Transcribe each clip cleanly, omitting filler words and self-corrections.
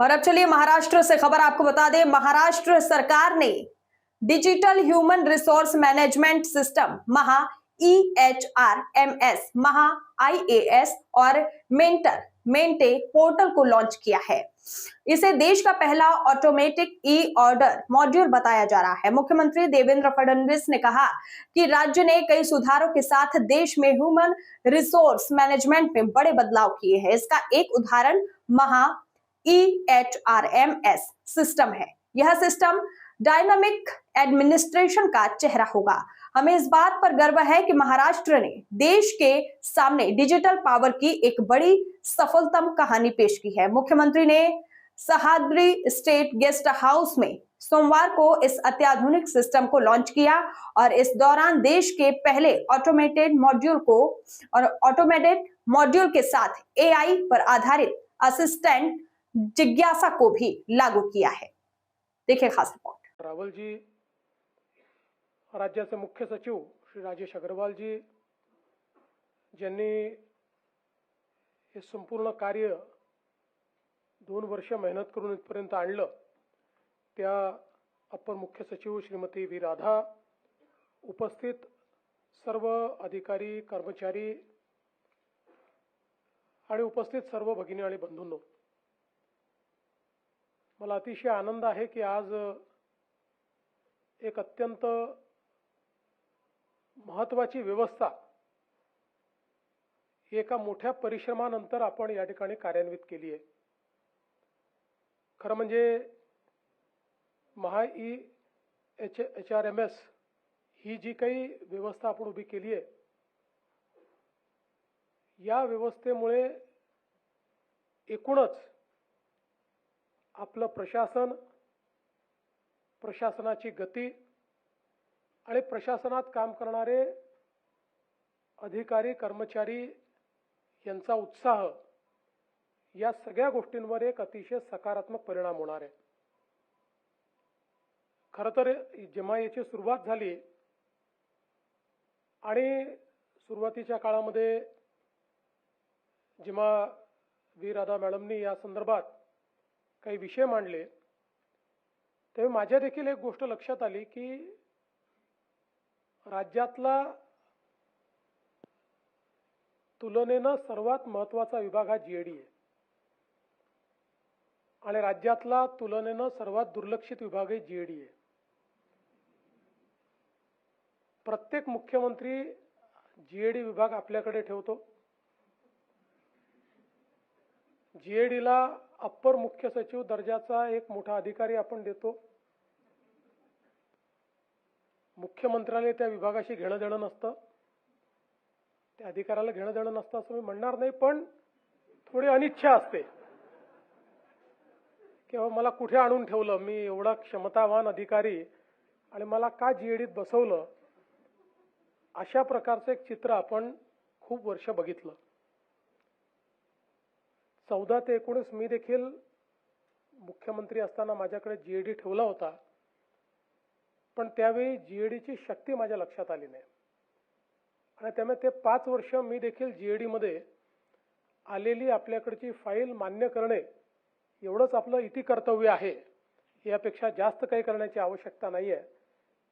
और अब चलिए महाराष्ट्र से खबर आपको बता दें। महाराष्ट्र सरकार ने digital human resource management system Maha EHRMS, Maha IAS और मेंटे पोर्टल को लॉन्च किया है। इसे देश का पहला ऑटोमेटिक ई ऑर्डर मॉड्यूल बताया जा रहा है। मुख्यमंत्री देवेंद्र फडणवीस ने कहा कि राज्य ने कई सुधारों के साथ देश में ह्यूमन रिसोर्स मैनेजमेंट में बड़े बदलाव किए हैं। इसका एक उदाहरण महा EHRMS सिस्टम है। यह सिस्टम डायनामिक एडमिनिस्ट्रेशन का चेहरा होगा। हमें इस बात पर गर्व है कि महाराष्ट्र ने देश के सामने डिजिटल पावर की एक बड़ी सफलतम कहानी पेश की है। मुख्यमंत्री ने सह्याद्री स्टेट गेस्ट हाउस में सोमवार को इस अत्याधुनिक सिस्टम को लॉन्च किया और इस दौरान देश के पहले ऑटोमेटेड मॉड्यूल के साथ AI पर आधारित असिस्टेंट जिज्ञासा को भी लागू किया है। देखिए खास रिपोर्ट। रावल जी, राज्याचे मुख्य सचिव श्री राजेश अग्रवाल जी ज्यांनी हे संपूर्ण कार्य 2 वर्ष मेहनत करून इथपर्यंत आणलं, त्या अपर मुख्य सचिव श्रीमती व्ही राधा, उपस्थित सर्व अधिकारी कर्मचारी आणि उपस्थित सर्व भगिनी आणि बंधूंनो, मला अतिशय आनंद आहे की आज एक अत्यंत महत्त्वाची व्यवस्था एका मोठ्या परिश्रमानंतर आपण या ठिकाणी कार्यान्वित केली आहे। खरं म्हणजे महा EHRMS ही जी काही व्यवस्था आपण उभी केली आहे, या व्यवस्थेमुळे एकूणच आपलं प्रशासनाची गती आणि प्रशासनात काम करणारे अधिकारी कर्मचारी यांचा उत्साह, या सगळ्या गोष्टींवर एक अतिशय सकारात्मक परिणाम होणार आहे। खरं तर जेव्हा याची सुरुवात झाली आणि सुरुवातीच्या काळामध्ये जेव्हा व्ही राधा मॅडमनी या संदर्भात काही विषय मांडले, तेव्हा माझ्या देखील एक गोष्ट लक्षात आली की राज्यातला तुलनेनं सर्वात महत्त्वाचा विभाग हा GAD आहे आणि राज्यातला तुलनेनं सर्वात दुर्लक्षित विभाग आहे GAD आहे। प्रत्येक मुख्यमंत्री GAD विभाग आपल्याकडे ठेवतो। GAD ला अप्पर मुख्य सचिव दर्जाचा एक मोठा अधिकारी आपण देतो। मुख्यमंत्र्याला त्या विभागाशी घेणं देणं नसतं, त्या अधिकाऱ्याला घेणं देणं नसतं असं मी म्हणणार नाही, पण थोडी अनिच्छा असते की मला कुठे आणून ठेवलं, मी एवढा क्षमतावान अधिकारी आणि मला का GADत बसवलं, अशा प्रकारचं एक चित्र आपण खूप वर्ष बघितलं। 14 ते 19 मी देखील मुख्यमंत्री असताना माझ्याकडे GAD ठेवला होता, पण त्यावेळी GADची शक्ती माझ्या लक्षात आली नाही आणि त्यामुळे ते 5 वर्ष मी देखील GAD मध्ये आलेली आपल्याकडची फाईल मान्य करणे एवढंच आपलं इति कर्तव्य आहे, यापेक्षा जास्त काही करण्याची आवश्यकता नाही आहे,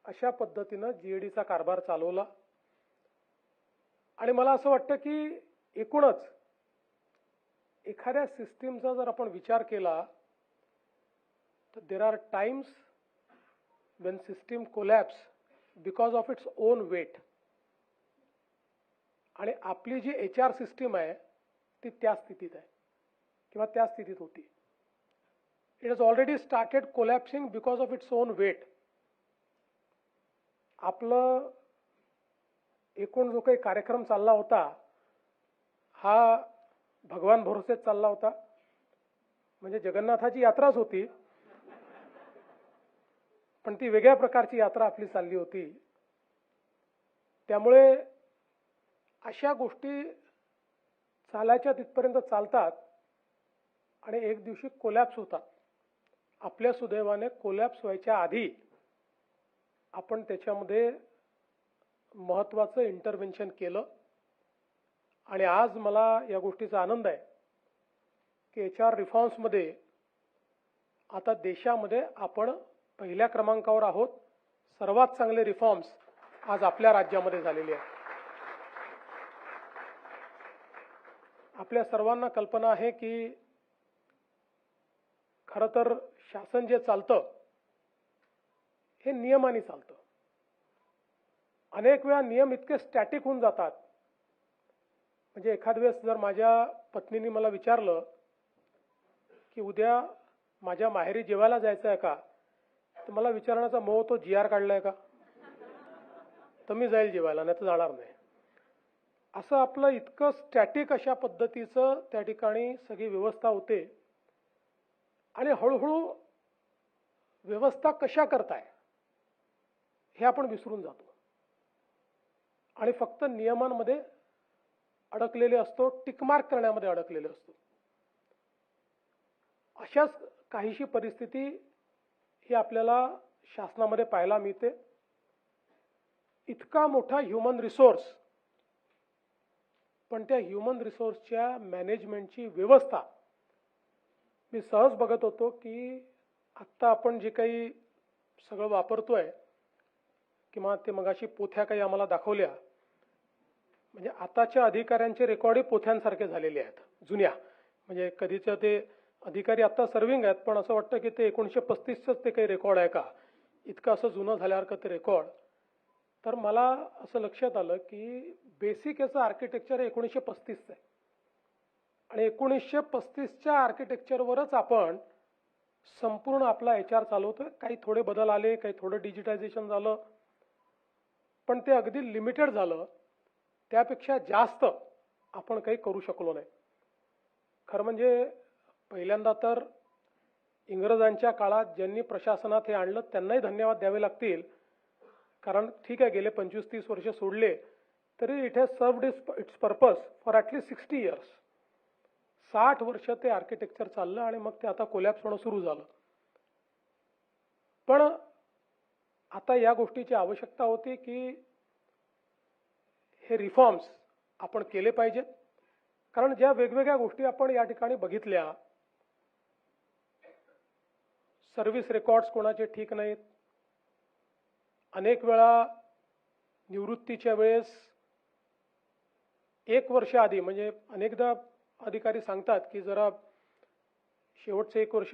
अशा पद्धतीनं GADचा कारभार चालवला। आणि मला असं वाटतं की एकूणच एखाद्या सिस्टीमचा जर आपण विचार केला तर there are times when system collapse because of its own weight, आणि आपली जी HR सिस्टीम आहे ती त्या स्थितीत आहे किंवा त्या स्थितीत होती। It has already started collapsing because of its own weight. आपलं एकूण जो काही कार्यक्रम चालला होता हा भगवान भरोसेत चालला होता, म्हणजे जगन्नाथाची यात्राच होती, पण ती वेगळ्या प्रकारची यात्रा आपली चालली होती। त्यामुळे अशा गोष्टी चालायच्या तिथपर्यंत चालतात आणि एक दिवशी कोलॅप्स होतात। आपल्या सुदैवाने कोलॅप्स व्हायच्या आधी आपण त्याच्यामध्ये महत्त्वाचं इंटरव्हेन्शन केलं आणि आज मला या गोष्टीचा आनंद आहे की HR रिफॉर्म्समध्ये आता देशामध्ये आपण पहिल्या क्रमांकावर आहोत. सर्वात चांगले रिफॉर्म्स आज आपल्या राज्यामध्ये झालेले आहेत. आपल्या सर्वांना कल्पना आहे की खरं तर शासन जे चालतं हे नियमाने चालतं. अनेक वेळा नियम इतके स्टॅटिक होऊन जातात. म्हणजे एखाद वेळेस जर माझ्या पत्नीने मला विचारलं की उद्या माझ्या माहेरी जेवायला जायचं आहे का, तर मला विचारण्याचा मोह तो GR काढलाय का, तर मी जाईल जेवायला, नाही तर जाणार नाही. असं आपलं इतकं स्टॅटिक अशा पद्धतीचं त्या ठिकाणी सगळी व्यवस्था होते. आणि हळूहळू व्यवस्था कशा करताय हे आपण विसरून जातो आणि फक्त नियमांमध्ये अडकलेले असतो, टिकमार्क करण्यामध्ये अडकलेले असतो. अशाच काहीशी परिस्थिती ही आपल्याला शासनामध्ये पाहायला मिळते. इतका मोठा ह्युमन रिसोर्स, पण त्या ह्युमन रिसोर्सच्या मॅनेजमेंटची व्यवस्था मी सहज बघत होतो की आत्ता आपण जे काही सगळं वापरतोय किंवा ते मगाशी पोथ्या काही आम्हाला दाखवल्या, म्हणजे आताच्या अधिकाऱ्यांचे रेकॉर्डही पोथ्यांसारखे झालेले आहेत जुन्या. म्हणजे कधीचं ते अधिकारी आता सर्विंग आहेत, पण असं वाटतं की ते 1935च ते काही रेकॉर्ड आहे का, इतकं असं जुनं झाल्यासारखं ते रेकॉर्ड. तर मला असं लक्षात आलं की बेसिक याचं आर्किटेक्चर 1935चं आहे आणि 1935च्या आर्किटेक्चरवरच आपण संपूर्ण आपला HR चालवतोय. काही थोडे बदल आले, काही थोडं डिजिटायझेशन झालं, पण ते अगदी लिमिटेड झालं. त्यापेक्षा जास्त आपण काही करू शकलो नाही. खरं म्हणजे पहिल्यांदा तर इंग्रजांच्या काळात ज्यांनी प्रशासनात हे आणलं त्यांनाही धन्यवाद द्यावे लागतील. कारण ठीक आहे, गेले 25-30 वर्ष सोडले तरी it has served it's purpose for at least 60 years. 60 वर्ष ते आर्किटेक्चर चाललं आणि मग ते आता कोलॅप्स होणं सुरू झालं. पण आता या गोष्टीची आवश्यकता होती की हे रिफॉर्म्स आपण केले पाहिजेत. कारण ज्या वेगवेगळ्या गोष्टी आपण या ठिकाणी बघितल्या, सर्व्हिस रेकॉर्ड्स कोणाचे ठीक नाहीत. अनेक वेळा निवृत्तीच्या वेळेस 1 वर्ष आधी, म्हणजे अनेकदा अधिकारी सांगतात की जरा शेवटचे 1 वर्ष